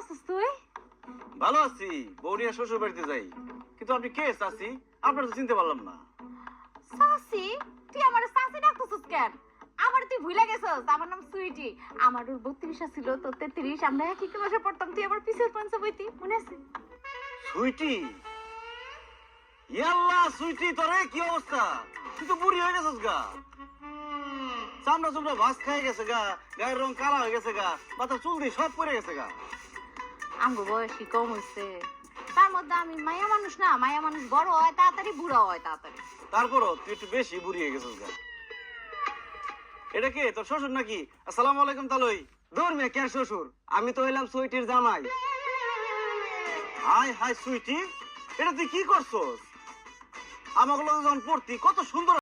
আছিস তুই? ভালো আছি, বৌরিয়া শ্বশুর বাড়িতে যাই। কিন্তু আপনি কে চাচি? আপনার তো চিনতে পারলাম না। সাসি? তুই আমার সাসি ডাকতেছিস কেন? আমার তুই ভুলে গেছিস, আমার নাম সুইটি। আমার ওর 32 ছিল, তোর 33। আমরা একই ক্লাসে পড়তাম, তুই আমার পিছের পাঞ্চে বইতি, মনে আছে? সুইটি? ইয়াল্লা সুইটি, তোরে কি অবস্থা? তুই তো বুড়ি হয়ে গেছিস গা। চামড়া চুমড়া ভাস খাই গেছে গা, গায়ের রং কালা হয়ে গেছে গা, মাথার চুল দিয়ে সব পড়ে গেছে গা। আমগো বয়সী কম হয়েছে, তার মধ্যে আমি মায়া মানুষ না। মায়া মানুষ বড় হয় তাড়াতাড়ি, বুড়া হয় তাড়াতাড়ি। তারপরও তুই একটু বেশি বুড়ি হয়ে গেছিস গা। এটা কে, তোর শ্বশুর নাকি? আসসালামু আলাইকুম তালই। দূর মেয়ে, কে শ্বশুর? আমি তো হইলাম সুইটির জামাই। হাই হাই সুইটি, এটা তুই কি করছস? আমাগুলো যখন পড়তি কত সুন্দর